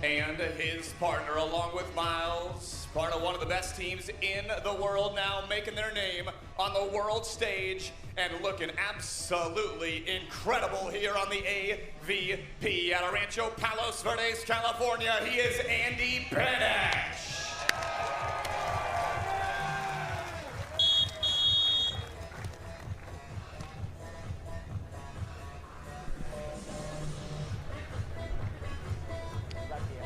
and his partner, along with Miles, part of one of the best teams in the world now, making their name on the world stage and looking absolutely incredible here on the AVP out of Rancho Palos Verdes, California. He is Andy Benesh.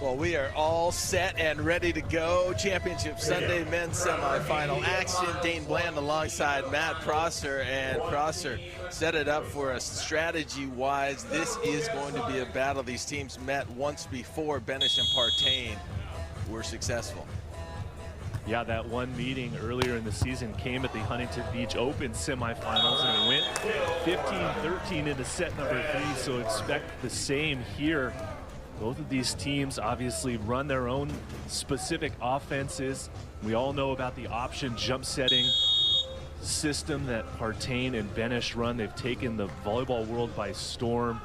Well, we are all set and ready to go. Championship Sunday men's semifinal action. Dane Bland alongside Matt Prosser, and Prosser set it up for us strategy-wise. This is going to be a battle. These teams met once before. Benesh and Partain were successful. Yeah, that one meeting earlier in the season came at the Huntington Beach Open semifinals, and it went 15-13 into set number 3, so expect the same here. Both of these teams obviously run their own specific offenses. We all know about the option jump setting system that Partain and Benesh run. They've taken the volleyball world by storm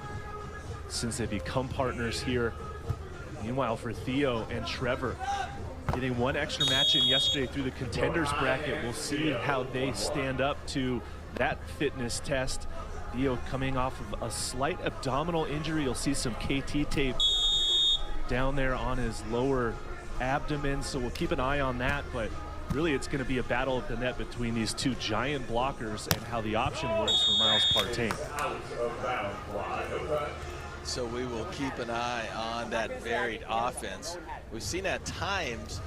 since they've become partners here. Meanwhile, for Theo and Trevor, getting one extra match in yesterday through the contenders bracket, we'll see how they stand up to that fitness test. Theo coming off of a slight abdominal injury. You'll see some KT tape down there on his lower abdomen, so we'll keep an eye on that. But really, it's going to be a battle at the net between these two giant blockers and how the option works for Miles Partain. So we will keep an eye on that varied offense. We've seen at times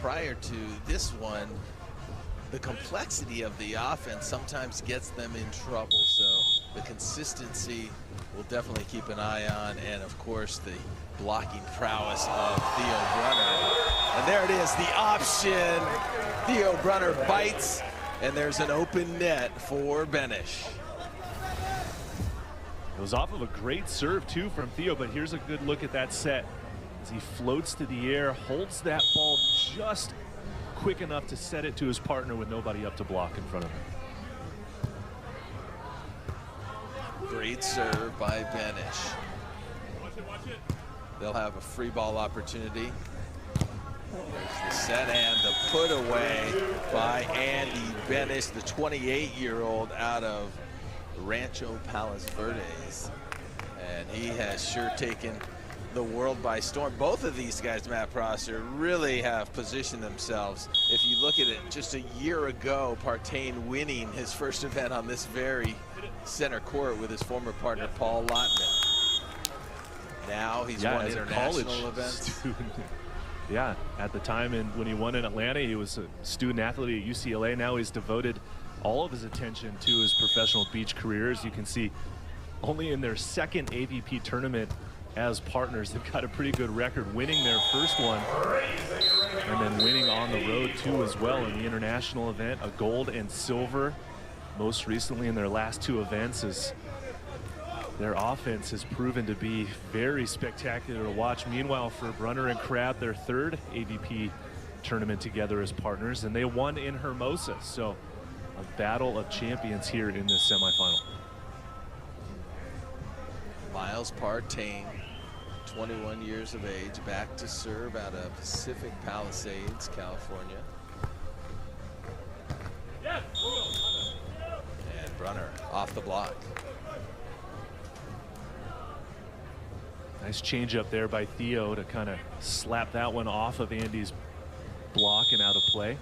prior to this one, the complexity of the offense sometimes gets them in trouble. So the consistency we'll definitely keep an eye on, and of course the blocking prowess of Theo Brunner. And there it is, the option. Theo Brunner bites, and there's an open net for Benesh. It was off of a great serve too from Theo, but here's a good look at that set as he floats to the air, holds that ball just quick enough to set it to his partner with nobody up to block in front of him. Great serve by Benesh. They'll have a free ball opportunity. There's the set and the put away by Andy Benesh, the 28-year-old out of Rancho Palos Verdes. And he has sure taken the world by storm. Both of these guys, Matt Prosser, really have positioned themselves. If you look at it, just a year ago, Partain winning his first event on this very center court with his former partner, Paul Lotman. Now he's won international events. Yeah, at the time when he won in Atlanta, he was a student athlete at UCLA. Now he's devoted all of his attention to his professional beach career. As you can see, only in their second AVP tournament as partners, they've got a pretty good record, winning their first one and then winning on the road too as well in the international event, a gold and silver most recently in their last 2 events. As their offense has proven to be very spectacular to watch. Meanwhile, for Brunner and Crabb, their 3rd AVP tournament together as partners, and they won in Hermosa. So a battle of champions here in this semifinal. Miles Partain, 21 years of age, back to serve out of Pacific Palisades, California. And Brunner off the block. Nice change up there by Theo to kind of slap that one off of Andy's block and out of play.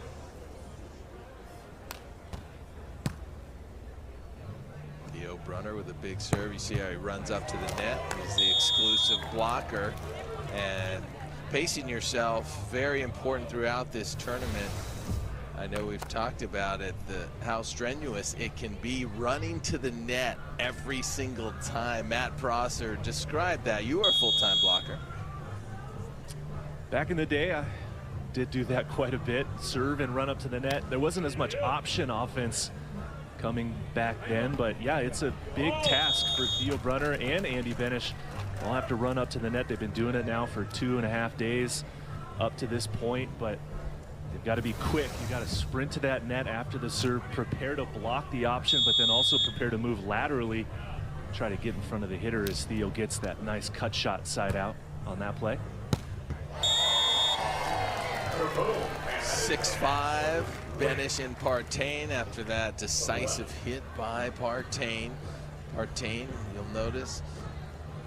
Theo Brunner with a big serve. You see how he runs up to the net. He's the exclusive blocker. And pacing yourself, very important throughout this tournament. I know we've talked about it, how strenuous it can be running to the net every single time. Matt Prosser, describe that. You are a full-time blocker. Back in the day, I did do that quite a bit, serve and run up to the net. There wasn't as much option offense coming back then, but yeah, it's a big task for Theo Brunner and Andy Benesh. They'll have to run up to the net. They've been doing it now for 2.5 days up to this point, but they've got to be quick. You've got to sprint to that net after the serve, prepare to block the option, but then also prepare to move laterally, try to get in front of the hitter as Theo gets that nice cut shot side out on that play. 6-5, Benesh and Partain after that decisive hit by Partain. Partain, you'll notice,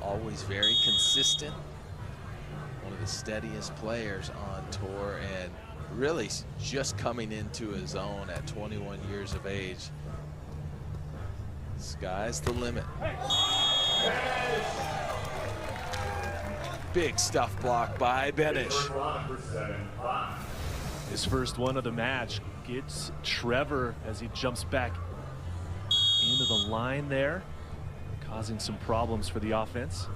always very consistent. One of the steadiest players on tour and really just coming into his own at 21 years of age. Sky's the limit. Big stuff block by Benesh. His first one of the match gets Trevor as he jumps back into the line there, causing some problems for the offense.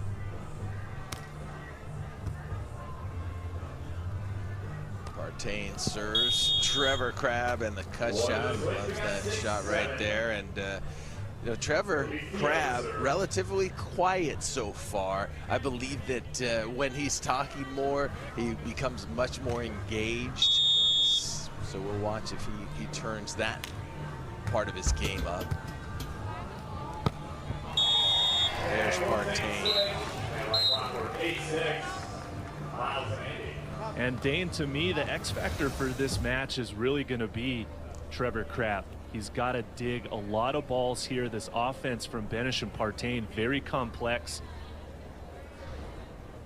Partain serves Trevor Crabb and the cut shot. Loves that shot right there. And you know, Trevor Crabb, relatively quiet so far. I believe that when he's talking more, he becomes much more engaged. So we'll watch if he turns that part of his game up. There's Partain. And Dane, to me, the X factor for this match is really going to be Trevor Crabb. He's got to dig a lot of balls here. This offense from Benesh and Partain, very complex.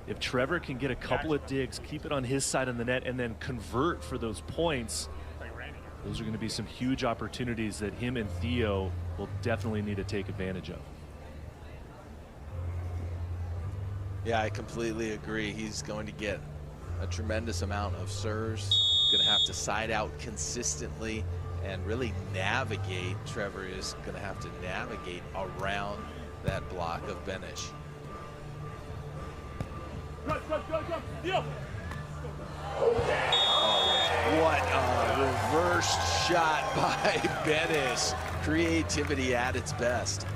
If Trevor can get a couple of digs, keep it on his side of the net, and then convert for those points, those are going to be some huge opportunities that him and Theo will definitely need to take advantage of. Yeah, I completely agree. He's going to get a tremendous amount of serves. Going to have to side out consistently and really navigate. Trevor is going to have to navigate around that block of Benesh. Oh, what a reverse shot by Benesh. Creativity at its best.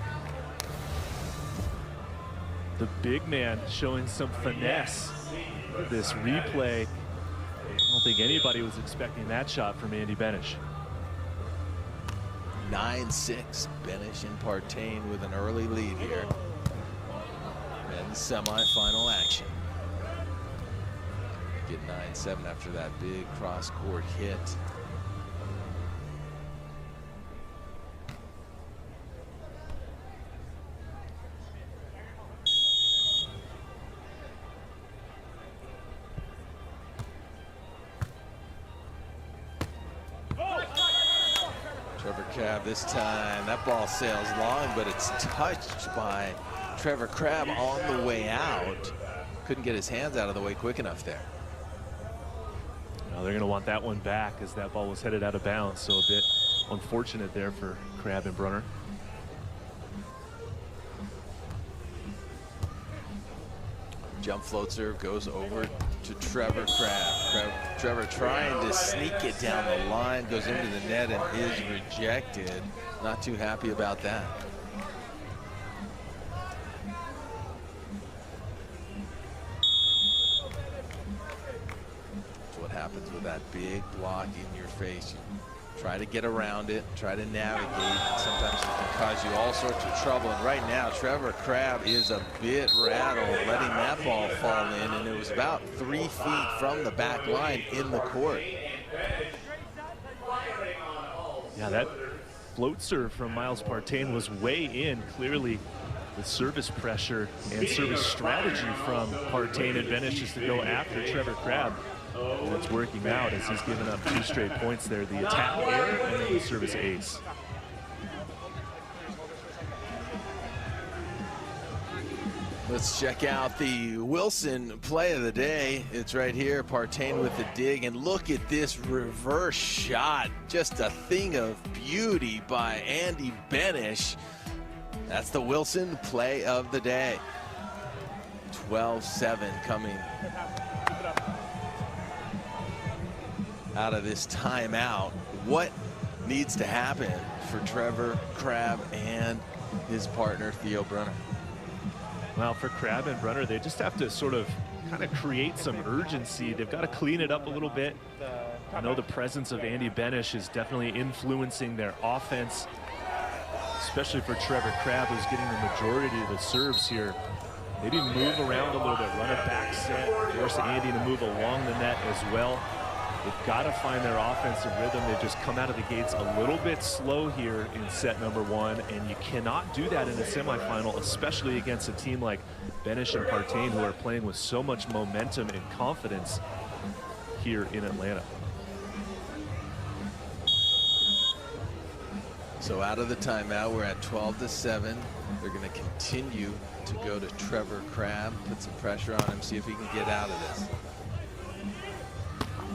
The big man showing some finesse. This replay, I don't think anybody was expecting that shot from Andy Benesh. 9-6, Benesh and Partain with an early lead here. And semifinal action. Get 9-7 after that big cross-court hit. Trevor Crabb this time, that ball sails long, but it's touched by Trevor Crabb on the way out. Couldn't get his hands out of the way quick enough there. Now they're going to want that one back as that ball was headed out of bounds, so a bit unfortunate there for Crabb and Brunner. Jump float serve goes over to Trevor Crabb. Trevor trying to sneak it down the line, goes into the net and is rejected. Not too happy about that. That's what happens with that big block in your face. You try to get around it, try to navigate. Sometimes it can cause you all sorts of trouble. And right now, Trevor Crabb is a bit rattled, letting that ball fall in. And it was about 3 feet from the back line in the court. Yeah, that float serve from Miles Partain was way in. Clearly, the service pressure and service strategy from Partain and Benesh is to go after Trevor Crabb. And it's working out as he's given up 2 straight points there. The attack air and then the service ace. Let's check out the Wilson play of the day. It's right here, Partain with the dig, and look at this reverse shot. Just a thing of beauty by Andy Benesh. That's the Wilson play of the day. 12-7 coming out of this timeout. What needs to happen for Trevor Crabb and his partner Theo Brunner? Well, for Crabb and Brunner, they just have to sort of kind of create some urgency. They've got to clean it up a little bit. I know the presence of Andy Benesh is definitely influencing their offense, especially for Trevor Crabb, who's getting the majority of the serves here. Maybe move around a little bit, run a back set, force Andy to move along the net as well. They've got to find their offensive rhythm. They've just come out of the gates a little bit slow here in set number 1, and you cannot do that in a semifinal, especially against a team like Benesh and Partain, who are playing with so much momentum and confidence here in Atlanta. So out of the timeout, we're at 12-7. They're going to continue to go to Trevor Crabb, put some pressure on him, see if he can get out of this.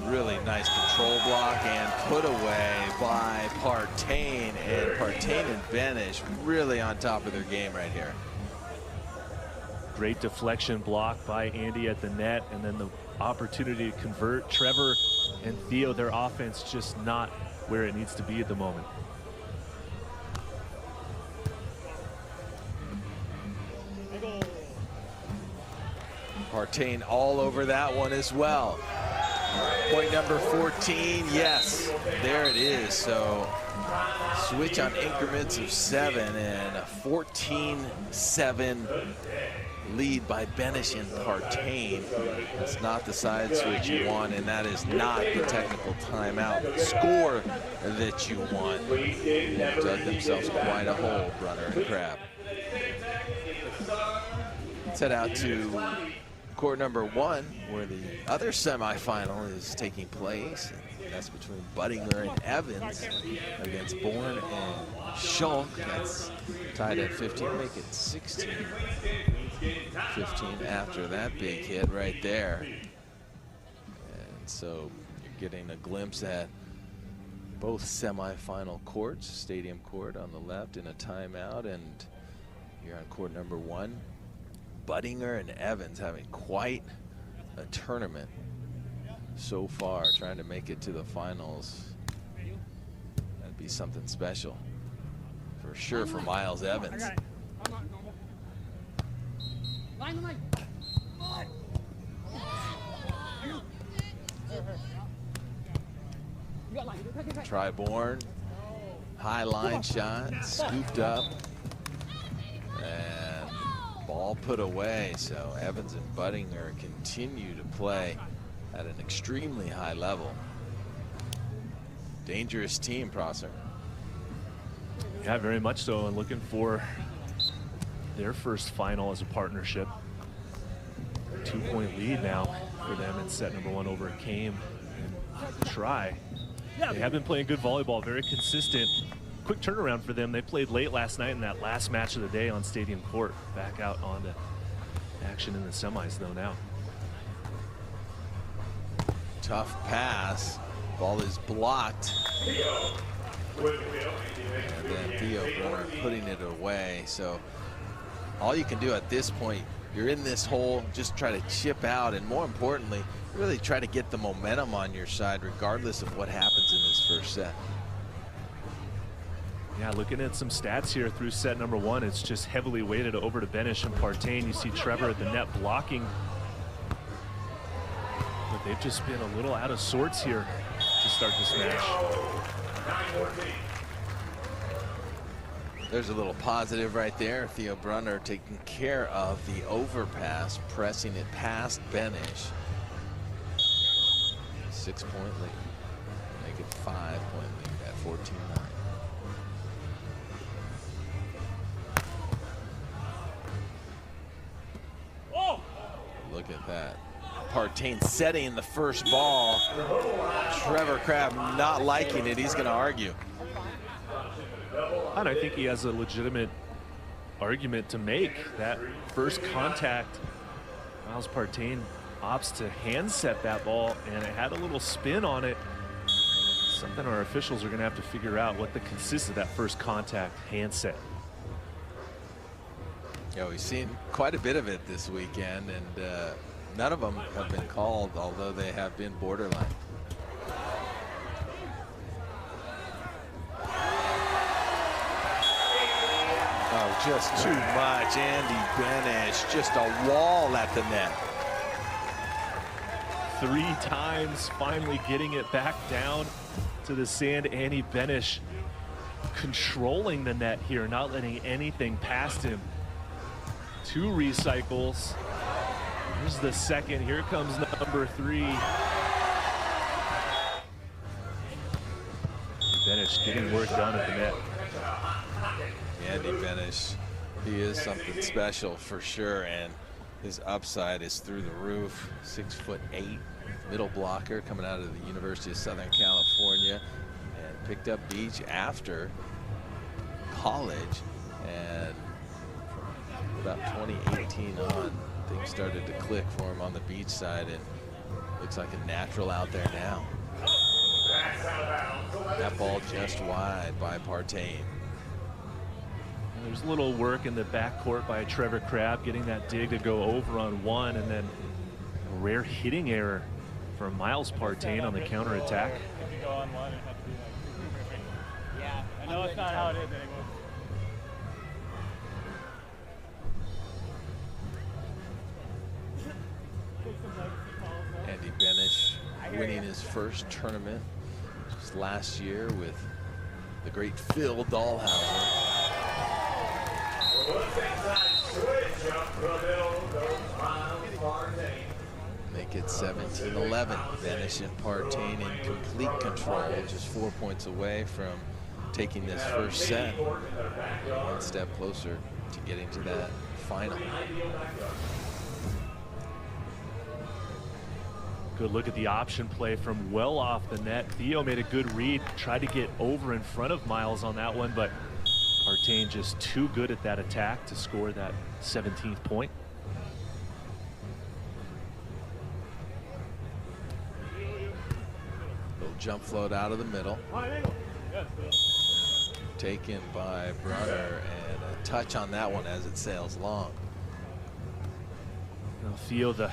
Really nice control block and put away by Partain. And Partain and Benesh really on top of their game right here. Great deflection block by Andy at the net, and then the opportunity to convert. Trevor and Theo, their offense just not where it needs to be at the moment. Partain all over that one as well. Point number 14, yes, there it is. So switch on increments of 7 and a 14-7 lead by Benesh and Partain. That's not the side switch you want, and that is not the technical timeout score that you want. They've dug themselves quite a hole, Brunner and Crabb. Let's head out to court number 1, where the other semifinal is taking place. And that's between Buttinger and Evans against Bourne and Schulk. That's tied at 15. Make it 16-15 after that big hit right there. And so you're getting a glimpse at both semifinal courts, Stadium Court on the left in a timeout, and here on court number 1. Buttinger and Evans having quite a tournament so far, trying to make it to the finals. That'd be something special for sure for Miles Evans. Try Bourne, high line shot, scooped up, and ball put away. So Evans and Buttinger continue to play at an extremely high level. Dangerous team, Prosser. Yeah, very much so, and looking for their first final as a partnership. 2-point lead now for them in set number 1 over Kame and Try. They have been playing good volleyball, very consistent. Quick turnaround for them. They played late last night in that last match of the day on Stadium Court. Back out onto action in the semis though now. Tough pass. Ball is blocked. And then Theo Brunner putting it away. So all you can do at this point, you're in this hole, just try to chip out, and more importantly, really try to get the momentum on your side regardless of what happens in this first set. Yeah, looking at some stats here through set number 1, it's just heavily weighted over to Benesh and Partain. You see Trevor at the net blocking, but they've just been a little out of sorts here to start this match. There's a little positive right there. Theo Brunner taking care of the overpass, pressing it past Benesh. 6-point lead. Make it 5-point lead at 14-9. Look at that. Partain setting the first ball. Trevor Crabb not liking it. He's going to argue. And I think he has a legitimate argument to make. That first contact, Miles Partain opts to hand set that ball, and it had a little spin on it. Something our officials are going to have to figure out what the consists of that first contact hand set. Yeah, we've seen quite a bit of it this weekend, and none of them have been called, although they have been borderline. Oh, just too much. Andy Benesh, just a wall at the net. 3 times, finally getting it back down to the sand. Andy Benesh controlling the net here, not letting anything past him. 2 recycles. Here's the second. Here comes number 3. getting work done at the net. Andy Benesh, he is something special for sure, and his upside is through the roof. 6'8", middle blocker coming out of the University of Southern California, and picked up beach after college, and from about 2018 on, things started to click for him on the beach side, and looks like a natural out there now. That ball just wide by Partain. There's a little work in the backcourt by Trevor Crabb, getting that dig to go over on one, and then a rare hitting error from Miles Partain on the counterattack. Yeah, I know it's not how it is anymore. Andy Benesh winning his first tournament just last year with the great Phil Dahlhauser. Make it 17-11. Benesh and Partain in complete control, just 4 points away from taking this first set. One step closer to getting to that final. Good look at the option play from well off the net. Theo made a good read, tried to get over in front of Miles on that one, but Partain just too good at that attack to score that 17th point. Little jump float out of the middle. Taken by Brunner, and a touch on that one as it sails long. Now Theo, the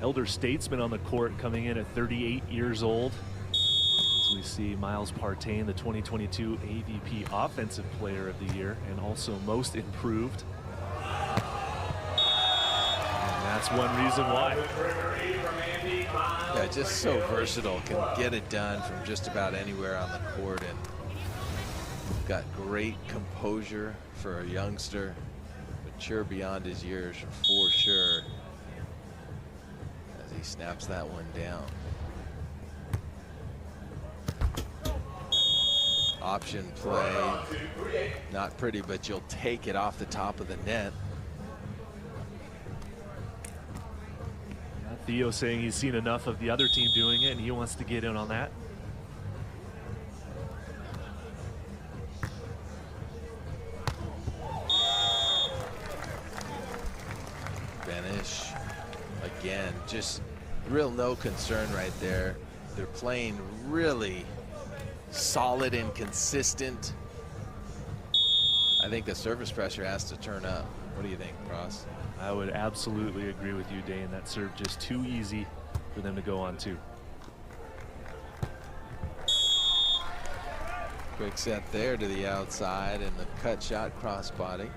elder statesman on the court, coming in at 38 years old. As we see Miles Partain, the 2022 AVP Offensive Player of the Year and also Most Improved. And that's one reason why. Yeah, just so versatile, can get it done from just about anywhere on the court, and got great composure for a youngster, mature beyond his years for sure, as he snaps that one down. Option play, not pretty, but you'll take it off the top of the net. Theo saying he's seen enough of the other team doing it and he wants to get in on that. Benesh, again, just real no concern right there. They're playing really solid and consistent. I think the service pressure has to turn up. What do you think, Ross? I would absolutely agree with you, Dane. That serve just too easy for them to go on to. Quick set there to the outside and the cut shot crossbody.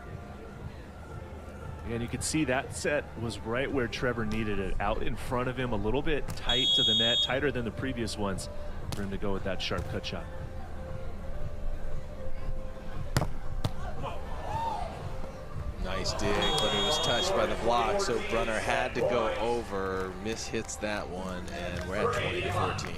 And you could see that set was right where Trevor needed it, out in front of him, a little bit tight to the net, tighter than the previous ones, for him to go with that sharp cut shot. Nice dig, but it was touched by the block, so Brunner had to go over, mishits that one, and we're at 20-14.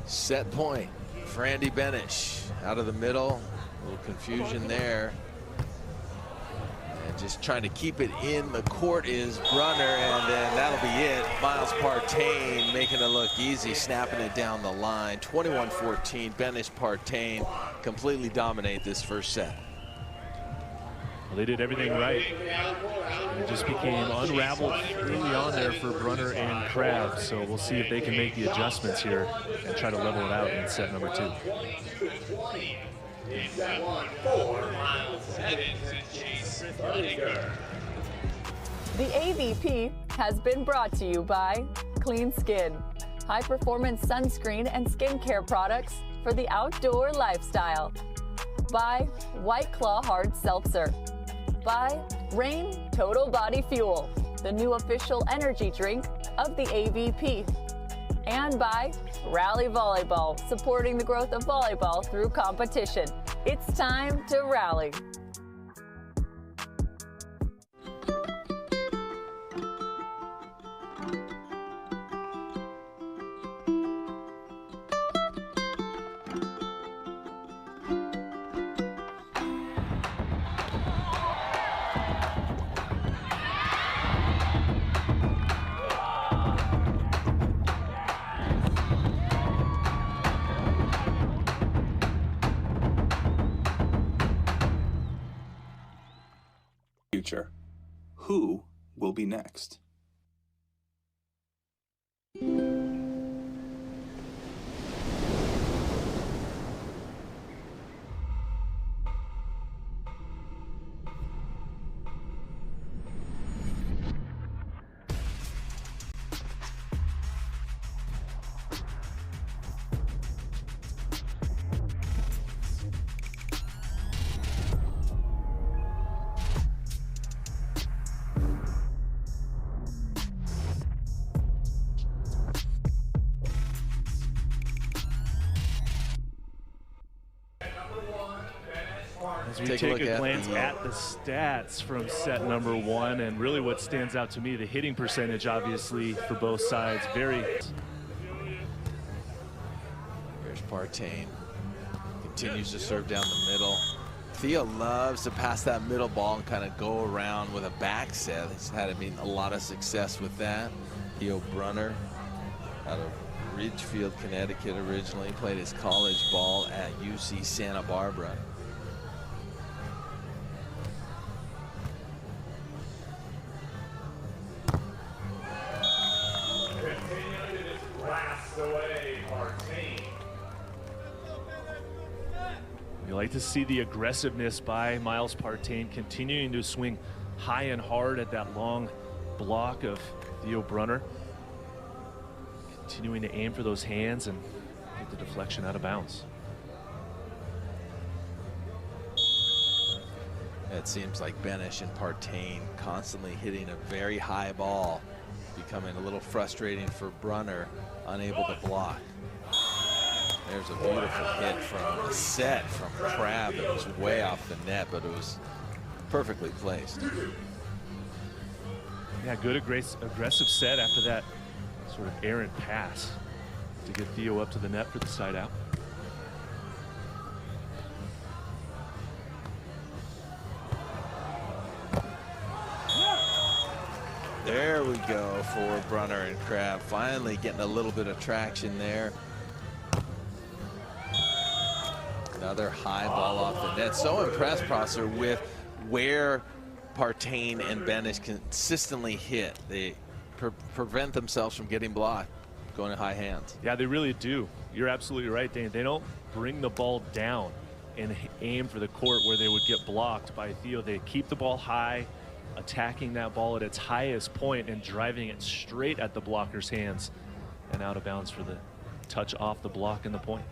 Set point for Andy Benesh. Out of the middle, a little confusion there. And just trying to keep it in the court is Brunner, and then that'll be it. Miles Partain making it look easy, snapping it down the line. 21-14, Benesh Partain completely dominate this first set. Well, they did everything right. And it just became unraveled early on there for Brunner and Crabb. So we'll see if they can make the adjustments here and try to level it out in set number 2. The AVP has been brought to you by Clean Skin, high-performance sunscreen and skincare products for the outdoor lifestyle. By White Claw Hard Seltzer. By Rain Total Body Fuel. the new official energy drink of the AVP. And by Rally Volleyball, supporting the growth of volleyball through competition. It's time to rally. Future. Who will be next? As we take a glance at the stats from set number one, and really what stands out to me, the hitting percentage, obviously, for both sides, very. Here's Partain. Continues to serve down the middle. Theo loves to pass that middle ball and kind of go around with a back set. He's had a lot of success with that. Theo Brunner out of Ridgefield, Connecticut originally. Played his college ball at UC Santa Barbara. You like to see the aggressiveness by Miles Partain, continuing to swing high and hard at that long block of Theo Brunner. Continuing to aim for those hands and get the deflection out of bounds. It seems like Benesh and Partain constantly hitting a very high ball, becoming a little frustrating for Brunner, unable to block. There's a beautiful hit from a set from Crabb. It was way off the net, but it was perfectly placed. Yeah, good aggressive set after that sort of errant pass to get Theo up to the net for the side out. There we go for Brunner and Crabb. Finally getting a little bit of traction there. Another high ball off the net. So impressed, Prosser, with where Partain and Benesh consistently hit. They prevent themselves from getting blocked, going to high hands. Yeah, they really do. You're absolutely right, Dane. They don't bring the ball down and aim for the court where they would get blocked by Theo. They keep the ball high, attacking that ball at its highest point and driving it straight at the blocker's hands and out of bounds for the touch off the block and the point.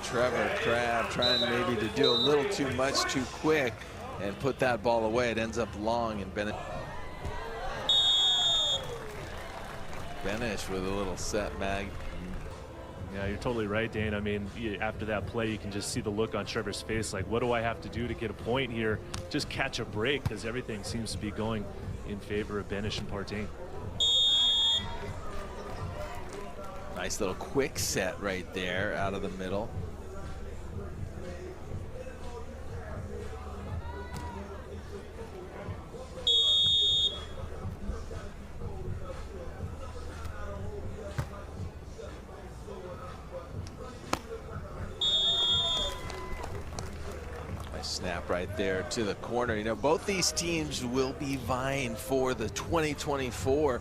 Trevor Crabb trying maybe to do a little too much too quick and put that ball away. It ends up long, and Benesh with a little set mag. Yeah, you're totally right, Dane. I mean, after that play, you can just see the look on Trevor's face, like, what do I have to do to get a point here? Just catch a break, because everything seems to be going in favor of Benesh and Partain. Nice little quick set right there out of the middle. Snap right there to the corner. You know, both these teams will be vying for the 2024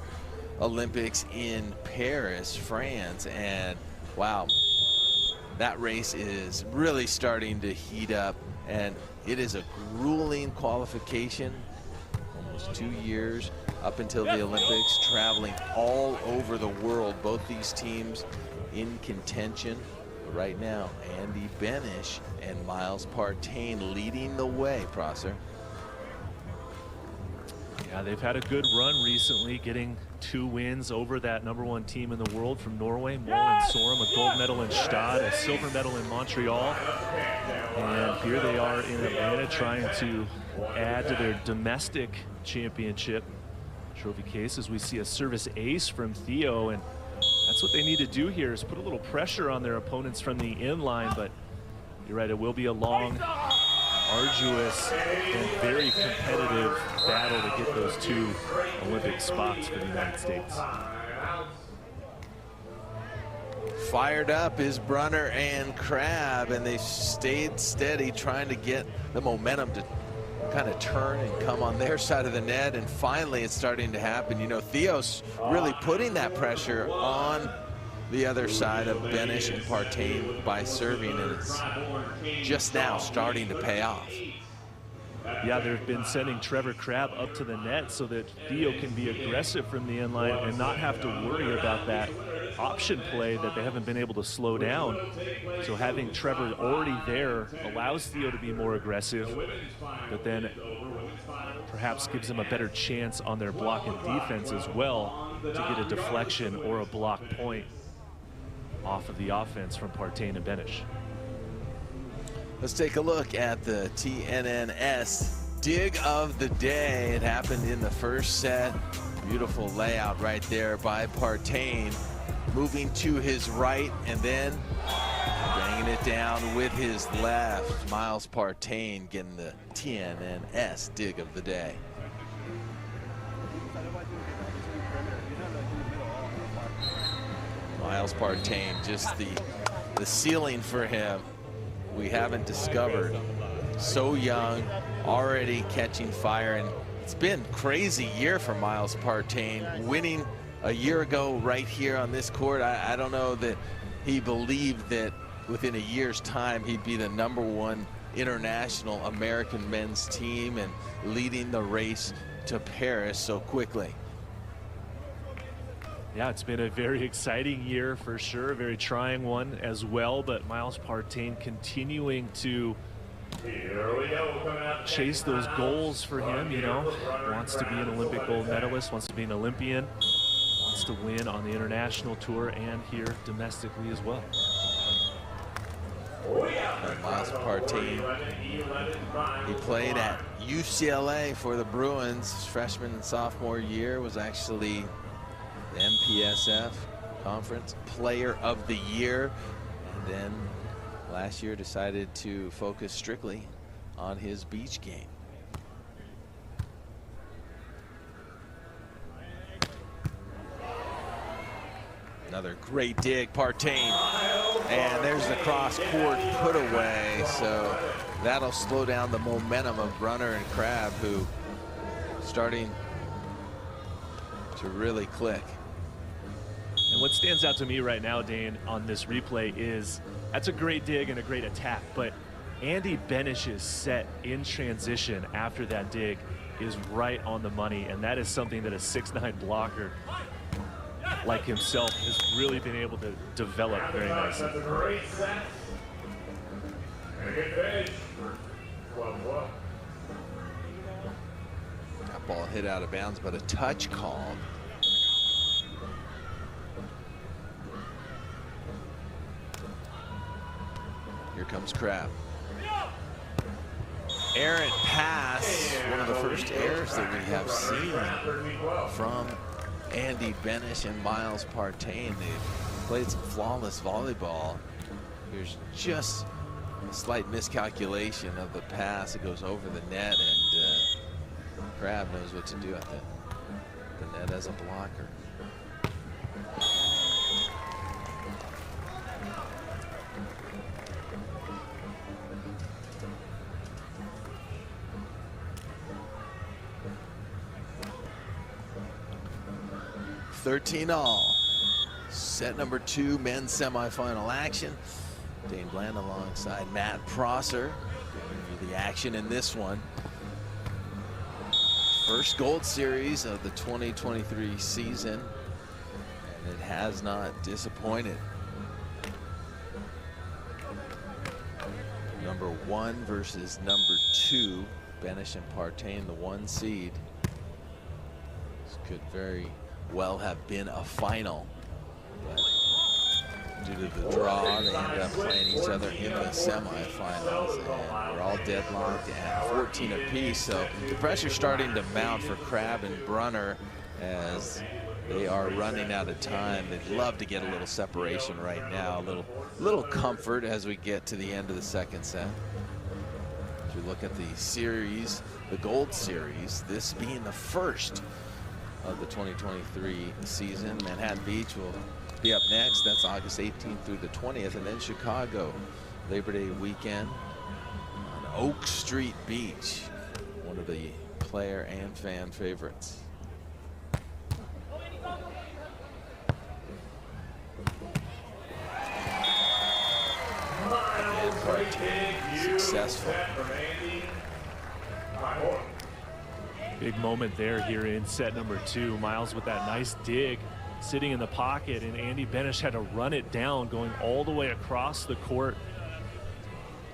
Olympics in Paris, France, and wow, that race is really starting to heat up, and it is a grueling qualification. Almost 2 years up until the Olympics, traveling all over the world. Both these teams in contention. But right now, Andy Benesh and Miles Partain leading the way, Prosser. Yeah, they've had a good run recently, getting 2 wins over that #1 team in the world from Norway, Molen Sorum, a gold medal in Stade, a silver medal in Montreal. And here they are in Atlanta trying to add to their domestic championship trophy case, as we see a service ace from Theo, and that's what they need to do here, is put a little pressure on their opponents from the inline. But you're right, it will be a long, arduous, and very competitive battle to get those 2 Olympic spots for the United States. Fired up is Brunner and Crabb, and they've stayed steady trying to get the momentum to kind of turn and come on their side of the net, and finally it's starting to happen. You know, Theo's really putting that pressure on the other side of Benesh and Partain by serving, and it's just now starting to pay off. Yeah, they've been sending Trevor Crabb up to the net so that Theo can be aggressive from the inline and not have to worry about that option play that they haven't been able to slow down. So having Trevor already there allows Theo to be more aggressive, but then perhaps gives them a better chance on their block and defense as well to get a deflection or a block point off of the offense from Partain and Benesh. Let's take a look at the TNNS dig of the day. It happened in the first set. Beautiful layout right there by Partain, moving to his right and then banging it down with his left. Miles Partain getting the TNNS dig of the day. Miles Partain, just the ceiling for him we haven't discovered. So young, already catching fire, and it's been a crazy year for Miles Partain, winning a year ago right here on this court. I don't know that he believed that within a year's time he'd be the #1 international American men's team and leading the race to Paris so quickly. Yeah, it's been a very exciting year for sure, a very trying one as well, but Miles Partain continuing to chase those goals for him, you know, wants to be an Olympic gold medalist, wants to be an Olympian, wants to win on the international tour and here domestically as well. And Miles Partain, he played at UCLA for the Bruins. His freshman and sophomore year, was actually the MPSF Conference Player of the Year, and then last year decided to focus strictly on his beach game. Another great dig, Partain, and there's the cross-court put away, so that'll slow down the momentum of Brunner and Crabb, who starting to really click. And what stands out to me right now, Dane, on this replay is that's a great dig and a great attack, but Andy Benesh's set in transition after that dig is right on the money, and that is something that a 6'9" blocker like himself has really been able to develop very nicely. That ball hit out of bounds, but a touch called. Here comes Crabb. Errant pass, one of the first errors that we have seen from Andy Benesh and Miles Partain. They've played some flawless volleyball. There's just a slight miscalculation of the pass. It goes over the net, and Crabb knows what to do at the net as a blocker. all. Set number 2, men's semifinal action. Dane Bland alongside Matt Prosser giving you the action in this one. First gold series of the 2023 season, and it has not disappointed. Number 1 versus number 2. Benesh and Partain, the 1 seed. This could very well have been a final, but due to the draw, they end up playing each other in the semifinals, and we're all deadlocked at 14 apiece. So the pressure's starting to mount for Crabb and Brunner as they are running out of time. They'd love to get a little separation right now, a little comfort as we get to the end of the second set. If you look at the series, the Gold Series, this being the first of the 2023 season. Manhattan Beach will be up next. That's August 18th through the 20th, and then Chicago, Labor Day weekend on Oak Street Beach, one of the player and fan favorites. And Partain successful. Big moment there here in set number 2. Miles with that nice dig, sitting in the pocket, and Andy Benesh had to run it down, going all the way across the court,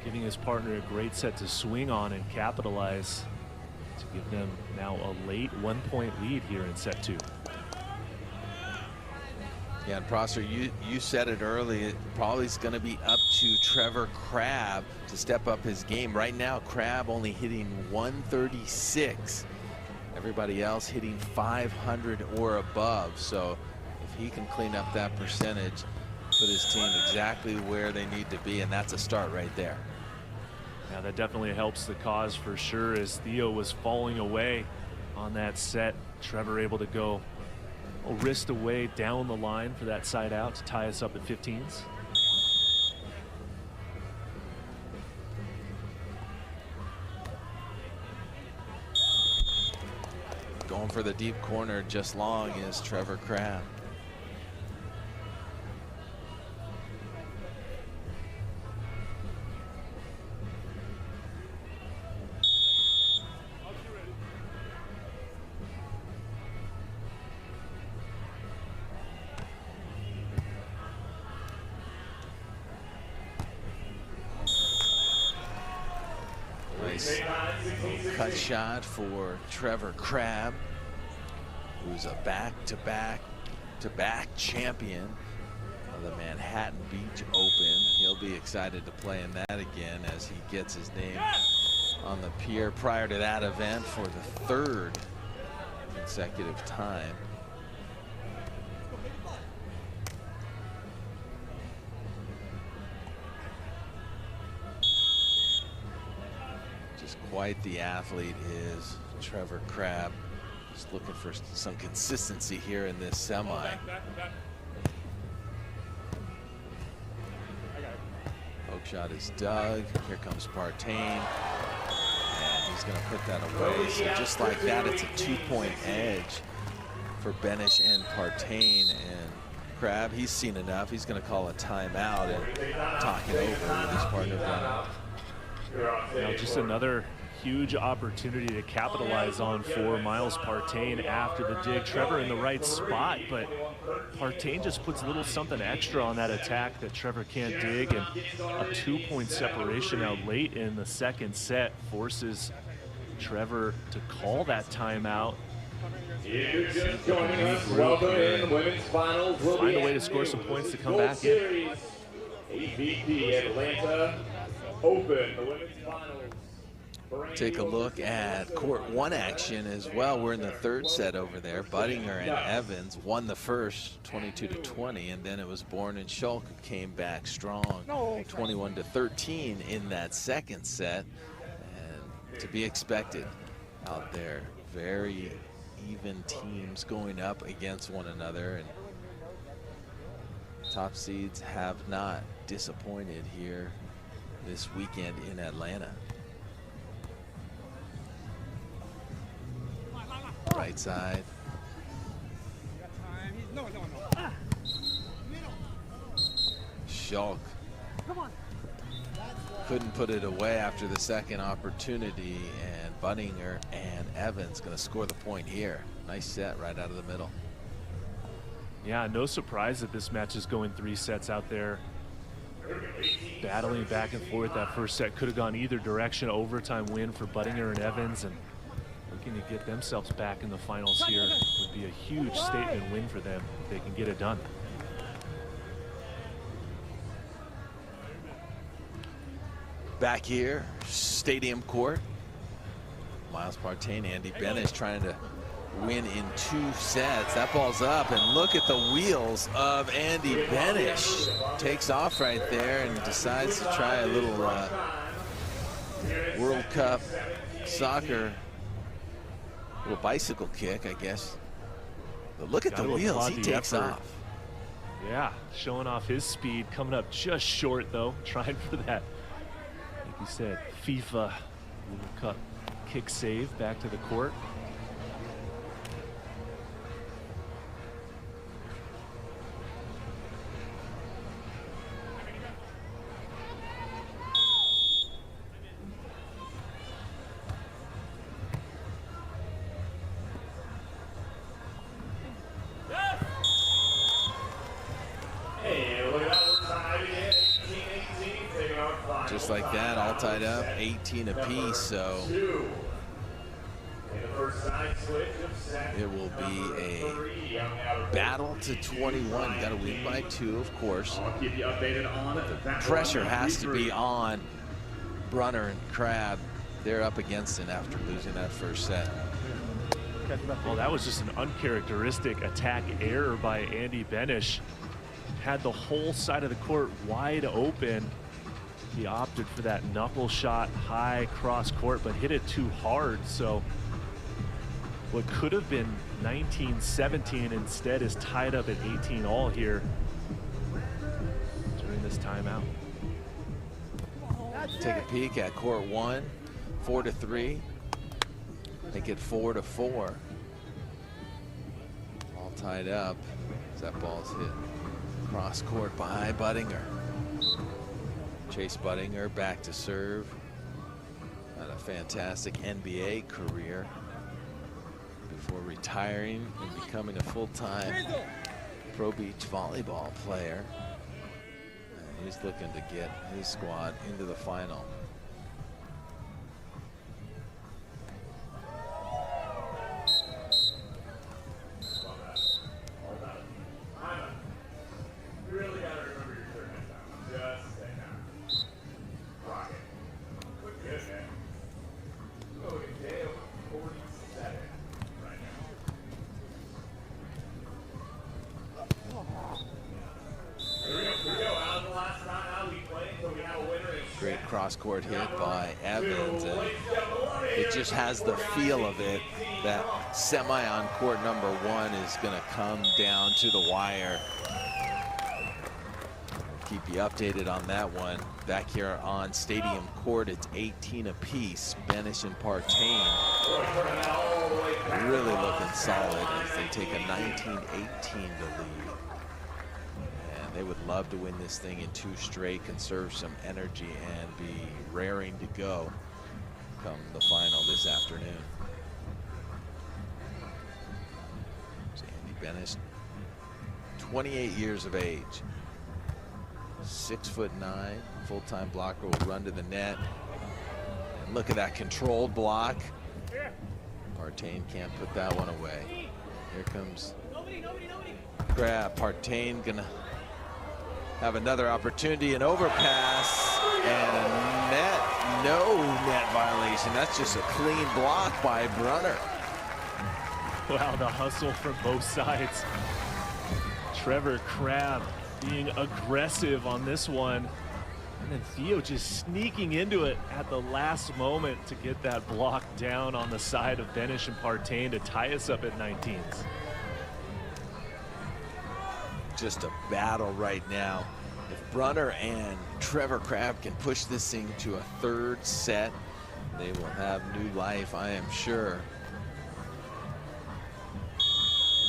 giving his partner a great set to swing on and capitalize to give them now a late 1-point lead here in set 2. Yeah, and Prosser, you said it early, it probably is going to be up to Trevor Crabb to step up his game. Right now, Crabb only hitting 136. Everybody else hitting 500 or above. So if he can clean up that percentage, put his team exactly where they need to be, and that's a start right there. Yeah, that definitely helps the cause for sure, as Theo was falling away on that set. Trevor able to go a wrist away down the line for that side out to tie us up at 15s. Going for the deep corner just long is Trevor Crabb. Nice cut shot for Trevor Crabb, who's a back-to-back champion of the Manhattan Beach Open. He'll be excited to play in that again as he gets his name on the pier prior to that event for the 3rd consecutive time. Just quite the athlete is Trevor Crabb. Just looking for some consistency here in this semi. Poke shot is dug. Here comes Partain. And he's going to put that away. So just like that, it's a 2-point edge for Benesh and Partain. And Crabb, he's seen enough. He's going to call a timeout and talk it over with his partner Brunner. Now just another huge opportunity to capitalize on for Miles Partain after the dig. Trevor in the right spot, but Partain just puts a little something extra on that attack that Trevor can't dig, and a 2-point separation out late in the second set forces Trevor to call that timeout. Find a way to score some points to come back in. AVP Atlanta Open, the women's finals. Take a look at court 1 action as well. We're in the 3rd set over there. Buttinger and Evans won the first 22-20, and then it was Bourne and Schulk who came back strong 21-13 in that second set. And to be expected out there, very even teams going up against one another, and top seeds have not disappointed here this weekend in Atlanta. Right side. Schulk couldn't put it away after the second opportunity, and Buttinger and Evans going to score the point here. Nice set right out of the middle. Yeah, no surprise that this match is going 3 sets out there battling back and forth. That first set could have gone either direction. Overtime win for Buttinger and Evans, and looking to get themselves back in the finals here would be a huge statement win for them if they can get it done. Back here, Stadium Court. Miles Partain, Andy Benesh trying to win in 2 sets. That ball's up, and look at the wheels of Andy Benesh. Takes off right there and decides to try a little World Cup soccer, little bicycle kick, I guess. But look at the wheels, he takes off. Yeah, showing off his speed, coming up just short though, trying for that, like you said, FIFA World Cup kick save back to the court. Just like that, all tied up, 18 apiece, so it will be a battle to 21. Got to win by 2, of course. The pressure has to be on Brunner and Crabb. They're up against it after losing that first set. Well, that was just an uncharacteristic attack error by Andy Benesh. Had the whole side of the court wide open. He opted for that knuckle shot high cross court, but hit it too hard. So what could have been 19-17 instead is tied up at 18 all here during this timeout. Take a peek at court 1, 4-3. Make it 4-4. All tied up as that ball's hit cross court by Buttinger. Chase Buttinger back to serve. Had a fantastic NBA career before retiring and becoming a full-time Pro Beach volleyball player. And he's looking to get his squad into the final. Great cross-court hit by Evans, and it just has the feel of it that semi on court number 1 is going to come down to the wire. We'll keep you updated on that one. Back here on Stadium Court, it's 18 apiece. Benesh and Partain really looking solid as they take a 19-18 to lead. They would love to win this thing in 2 straight, conserve some energy, and be raring to go come the final this afternoon. So Andy Benesh, 28 years of age, 6'9", full-time blocker, will run to the net. And look at that controlled block. Partain can't put that one away. Here comes Crabb. Partain gonna have another opportunity, an overpass, and a net, no net violation. That's just a clean block by Brunner. Wow, the hustle from both sides. Trevor Crabb being aggressive on this one. And then Theo just sneaking into it at the last moment to get that block down on the side of Benesh and Partain to tie us up at 19s. Just a battle right now. If Brunner and Trevor Crabb can push this thing to a 3rd set, they will have new life, I am sure.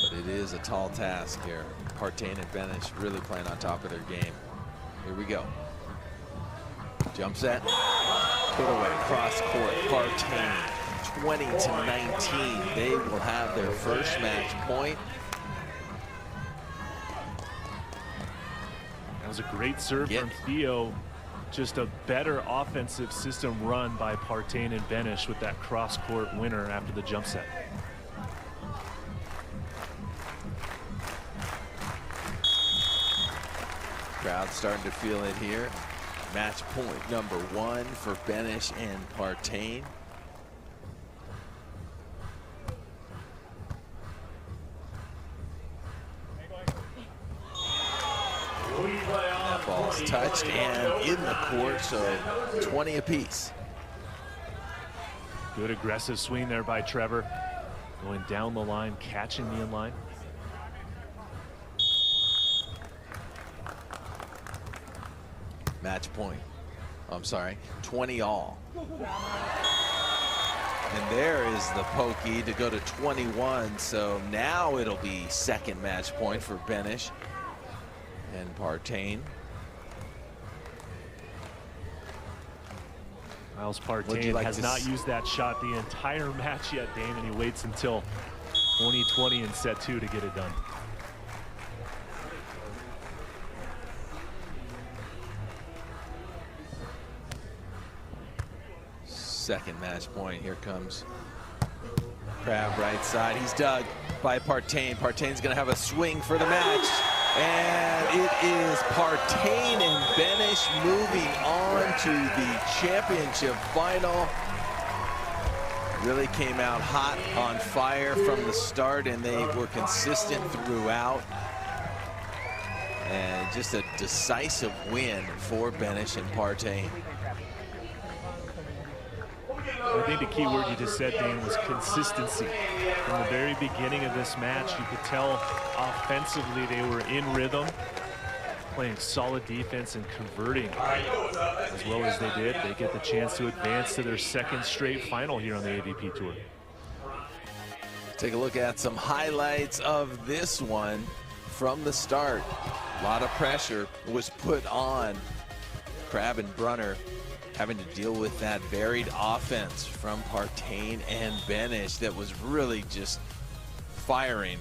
But it is a tall task here. Partain and Benesh really playing on top of their game. Here we go. Jump set. Put away. Cross court. Partain 20-19. They will have their first match point. That was was a great serve from Theo. Just a better offensive system run by Partain and Benesh with that cross-court winner after the jump set. Crowd starting to feel it here. Match point number 1 for Benesh and Partain. That ball's touched and in the court, so 20 apiece. Good aggressive swing there by Trevor. Going down the line, catching the inline. Match point. I'm sorry, 20 all. And there is the pokey to go to 21. So now it'll be second match point for Benesh and Partain. Miles Partain has not used that shot the entire match yet, Dane, and he waits until 2020 in set 2 to get it done. Second match point. Here comes Crabb right side. He's dug by Partain. Partain's going to have a swing for the match. And it is Partain and Benesh moving on to the championship final. Really came out hot on fire from the start, and they were consistent throughout. And just a decisive win for Benesh and Partain. I think the key word you just said, Dane, was consistency. From the very beginning of this match, you could tell offensively they were in rhythm, playing solid defense and converting as well as they did. They get the chance to advance to their second straight final here on the AVP Tour. Take a look at some highlights of this one from the start. A lot of pressure was put on Crabb and Brunner, having to deal with that varied offense from Partain and Benesh that was really just firing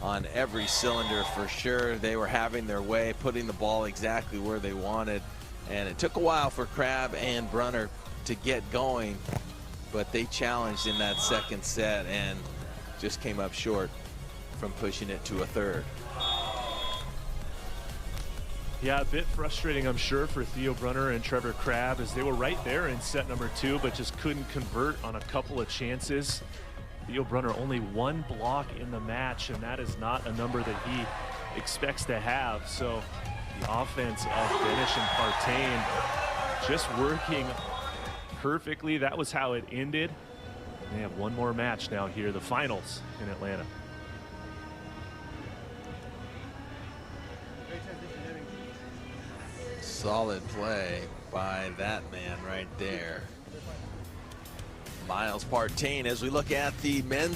on every cylinder for sure. They were having their way, putting the ball exactly where they wanted. And it took a while for Crabb and Brunner to get going, but they challenged in that second set and just came up short from pushing it to a third. Yeah, a bit frustrating, I'm sure, for Theo Brunner and Trevor Crabb, as they were right there in set number 2, but just couldn't convert on a couple of chances. Theo Brunner only 1 block in the match, and that is not a number that he expects to have. So the offense of Benesh and Partain just working perfectly. That was how it ended. They have one more match now here, the finals in Atlanta. Solid play by that man right there. Miles Partain, as we look at the men's